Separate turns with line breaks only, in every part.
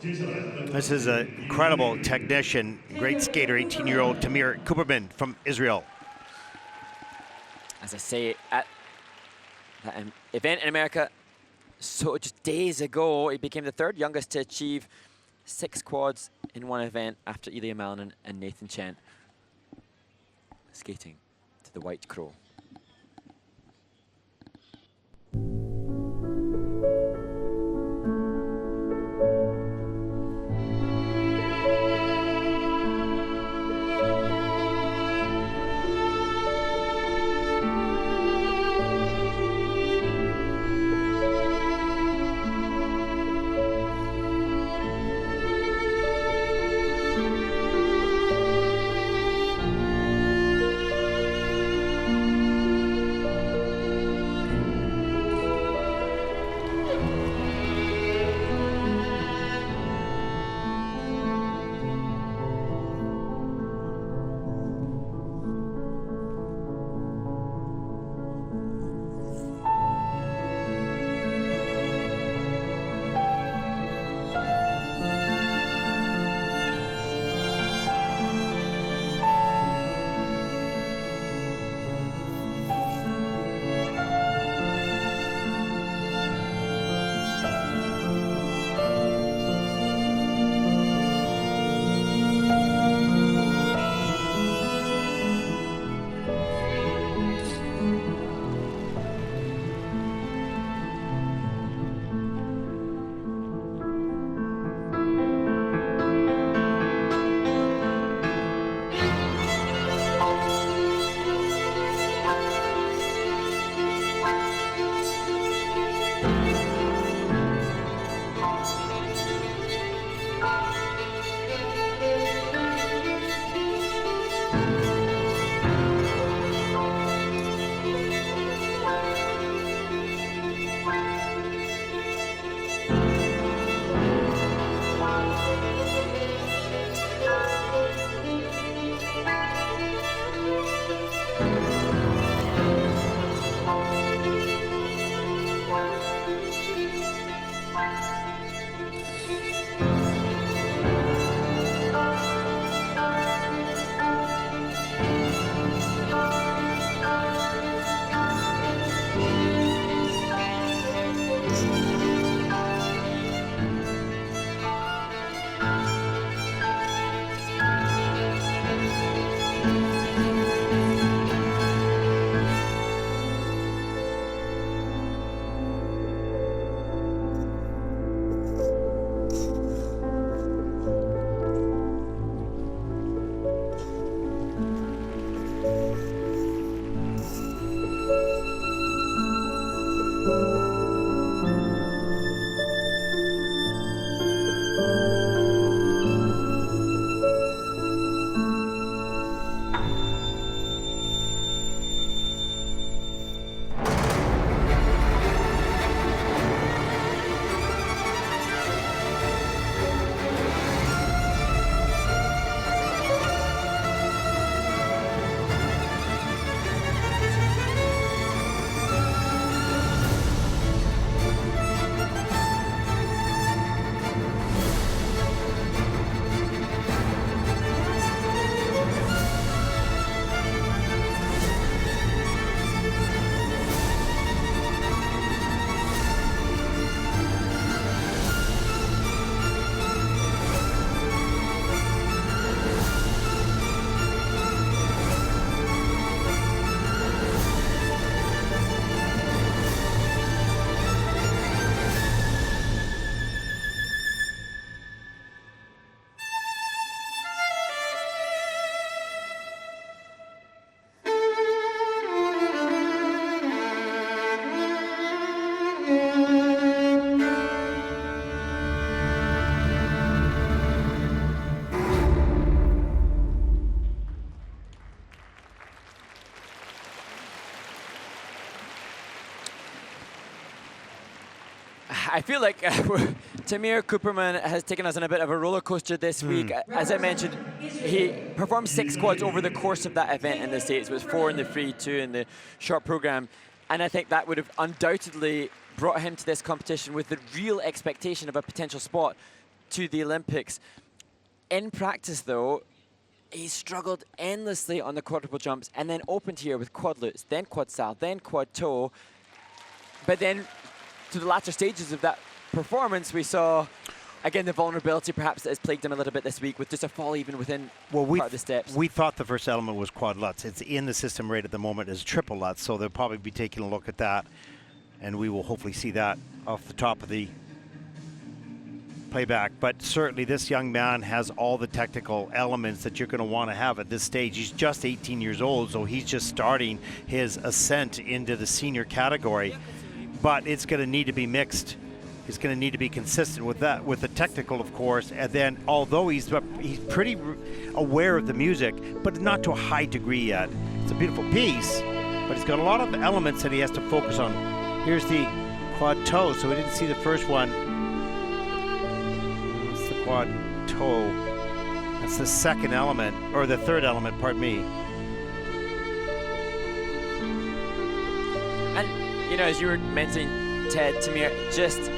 This is an incredible technician, great skater, 18-year-old Tamir KUPERMAN from Israel.
As I say, at that event in America, so just days ago, he became the third youngest to achieve 6 quads in one event after Ilya Malinin and Nathan Chen. Skating to the White Crow. I feel like Tamir KUPERMAN has taken us on a bit of a roller coaster this week. As I mentioned, he performed 6 quads over the course of that event in the States. It was 4 in the free, 2 in the short program. And I think that would have undoubtedly brought him to this competition with the real expectation of a potential spot. to the Olympics. In practice, though, he struggled endlessly on the quadruple jumps and then opened here with quad lutz, then quad sal, then quad toe. But then to the latter stages of that performance, we saw, again, the vulnerability perhaps that has plagued him a little bit this week with just a fall even within part of the steps.
We thought the first element was quad lutz. It's in the system right at the moment as triple lutz, so they'll probably be taking a look at that, and we will hopefully see that off the top of the playback. But certainly this young man has all the technical elements that you're going to want to have at this stage. He's just 18 years old, so he's just starting his ascent into the senior category. But it's going to need to be mixed. He's going to need to be consistent with that, with the technical, of course. And then, although he's pretty aware of the music, but not to a high degree yet. It's a beautiful piece, but he's got a lot of elements that he has to focus on. Here's the quad toe, so we didn't see the first one. That's the quad toe. That's the second element, or the third element, pardon me.
And, you know, as you were mentioning, Ted, Tamir, just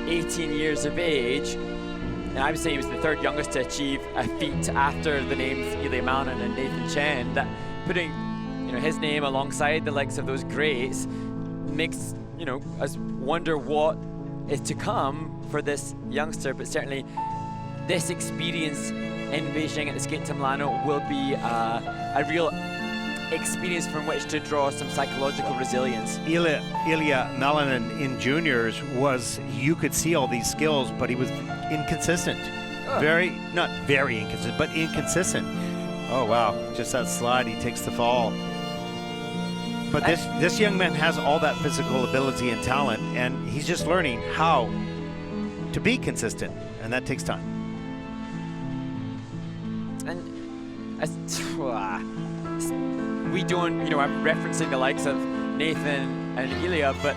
18 years of age, and I would say he was the third youngest to achieve a feat after the names Ilya Malinin and Nathan Chen. That putting, you know, his name alongside the likes of those greats makes, you know, us wonder what is to come for this youngster. But certainly, this experience in Beijing at the Skate to Milano will be a real experience from which to draw some psychological resilience.
Ilya Malinin in juniors was, you could see all these skills, but he was inconsistent. Not very inconsistent, but inconsistent. Oh wow, just that slide, he takes the fall. But this young man has all that physical ability and talent, and he's just learning how to be consistent, and that takes time.
And we don't, you know, I'm referencing the likes of Nathan and Ilya, but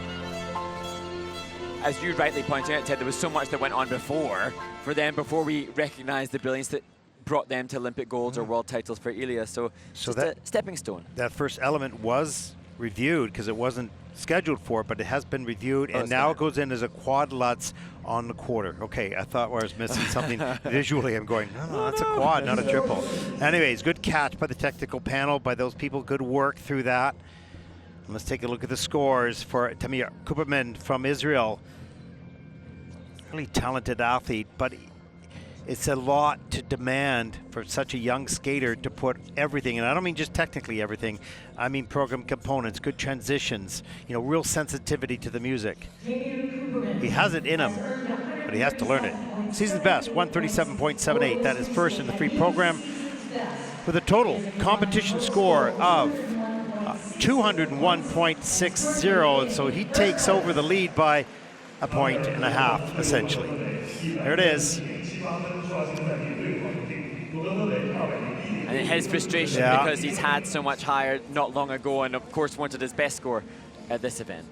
as you rightly pointed out, Ted, there was so much that went on before for them, before we recognized the brilliance that brought them to Olympic golds or world titles for Ilya. So just a stepping stone. That
first element was reviewed because it wasn't scheduled for it, but it has been reviewed, and now it goes in as a quad lutz on the quarter. Okay, I thought I was missing something visually. I'm going, no, that's a quad, not a triple. Anyways, good catch by the technical panel, by those people. Good work through that. And let's take a look at the scores for Tamir KUPERMAN from Israel. Really talented athlete, but it's a lot to demand for such a young skater to put everything, and I don't mean just technically everything, I mean program components, good transitions, you know, real sensitivity to the music. He has it in him, but he has to learn it. Season's best, 137.78. That is first in the free program with a total competition score of 201.60, so he takes over the lead by a point and a half, essentially. There it is.
And his frustration because he's had so much higher not long ago, and of course wanted his best score at this event.